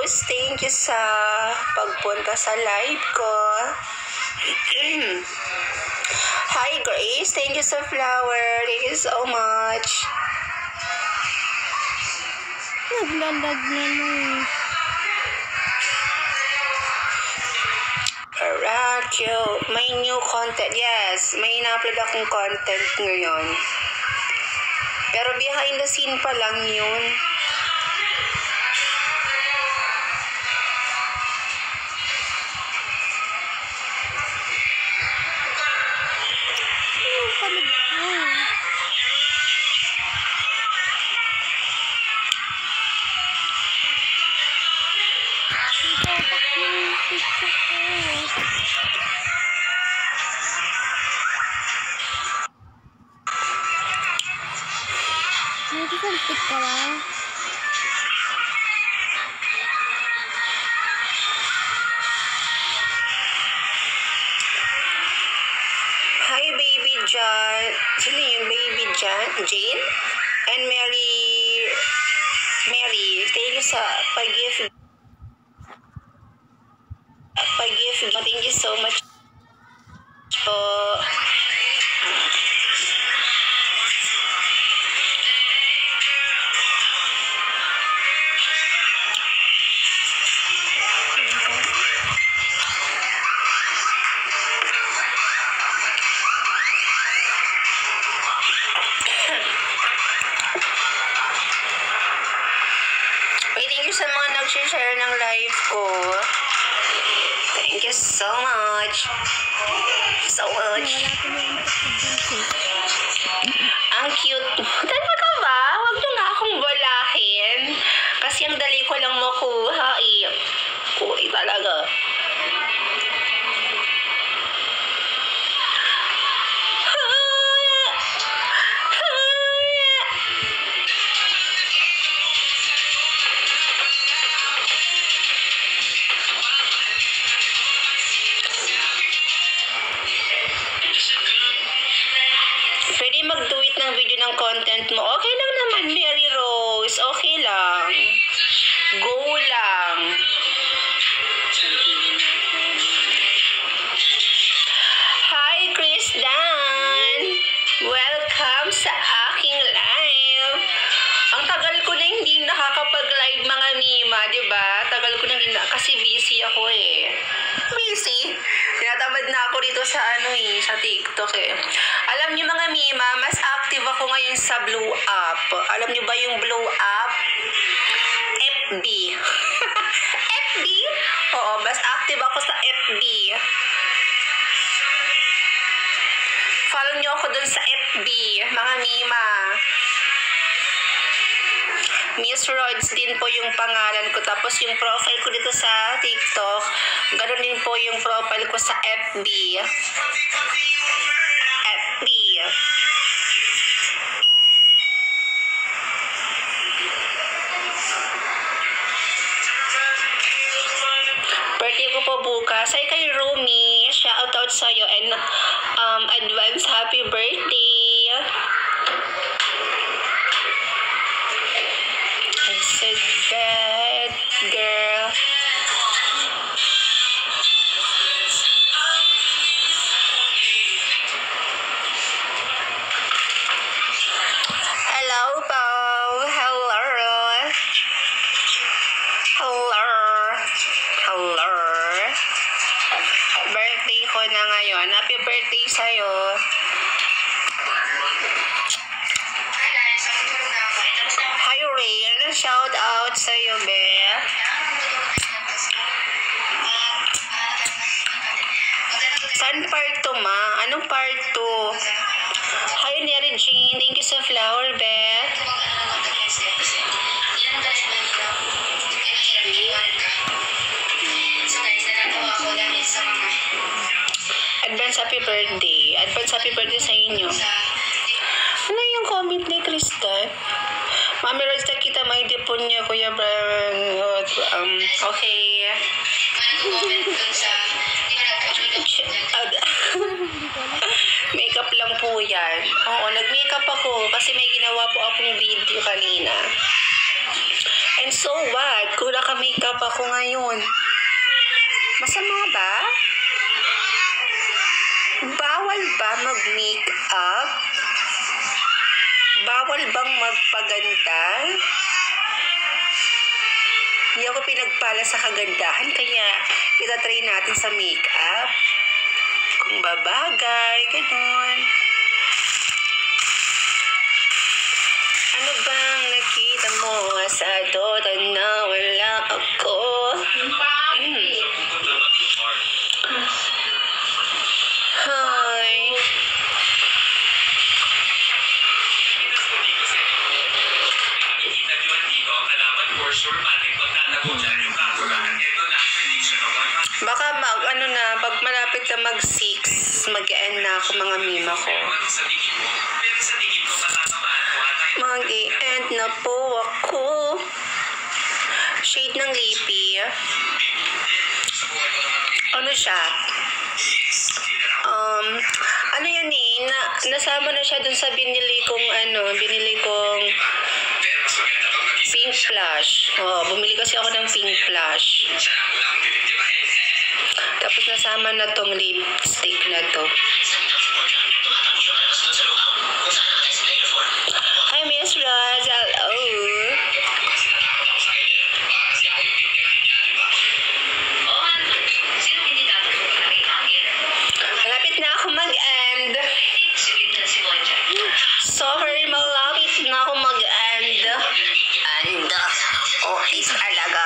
Rose, thank you sa pagpunta sa live ko. Hi Grace, thank you sa flower. Thank you so much. Naglalag na mo. Alright, cute. May new content. Yes, may ina-upload akong content ngayon. Pero behind the scene pa lang yun. Nagsasaltik ka lang. Hi, Baby John. Sino yun? Baby John? Jane? And Mary. Thank you sa pag-gift. Thank you so much po. Thank you sa mga nag-share ng live ko. Thank you so much. Ang cute. Tanda ka ba? Huwag nyo nga akong balahin. Kasi ang dali ko lang makuha eh. Kuha talaga. Pwede mag-do-it ng video ng content mo. Okay lang naman, Mary Rose. Okay lang. Go lang. Hi, Chris Dan. Welcome sa aking live. Ang tagal ko na hindi nakakapag-live mga Mima, di ba? Tagal ko na hindi kasi busy ako eh. Busy? Tinatamad na ako dito sa sa TikTok eh. Alam niyo mga Mima, mas active ako ngayon sa Blue App. Alam niyo ba yung Blue App? FB. FB? Oo, mas active ako sa FB. Follow niyo ako dun sa FB, mga Mima. Miss Rods din po yung pangalan ko. Tapos yung profile ko dito sa TikTok, ganoon din po yung profile ko sa FB. FB. Birthday ko po bukas. Ay kay Rumi, shout out sa'yo and advance happy birthday. I said bad girl. Hello po. Hello. Birthday ko na ngayon. Happy birthday sa'yo. Hi Rain. Shout out sa'yo, be. Saan part 2, ma? Anong part 2? Hi, Neri Jean. Thank you sa flower, be. Advance happy birthday. Advance happy birthday sa inyo. Ano yung comment ni Kristen? Mami Rose, kita may dipon niya, Kuya Brian. Okay. Makeup lang po yan. Oo, nag-makeup ako kasi may ginawa po akong video kanina. And so what? Kung naka-makeup makeup ako ngayon. Masama ba? Bawal ba mag-makeup? Bawal bang magpaganda? Hindi ako pinagpala sa kagandahan, kaya itatry natin sa makeup. Kung babagay, ganun. Ano bang nakita mo sa total na wala ako? Hi. Baka pag malapit na mag-6, mag-end na ako mga mima ko. Mag-end na po ako. Shade ng lipi. Ano siya? Ano yan eh, nasama na siya dun sa binili kong pink blush. Bumili kasi ako ng pink blush. Tapos nasama na tong lipstick na to. Hi, Miss Roz. Hello. Malapit na ako mag-end. Sorry, malapit na ako mag-end. Okay talaga.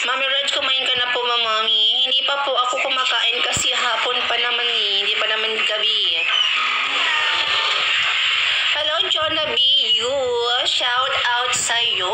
Mami Reg, kumain ka na po, Mami. Hindi pa po ako kumakain kasi hapon pa naman eh. Hindi pa naman gabi. Hello, Jonah B. You. Shout out sa'yo.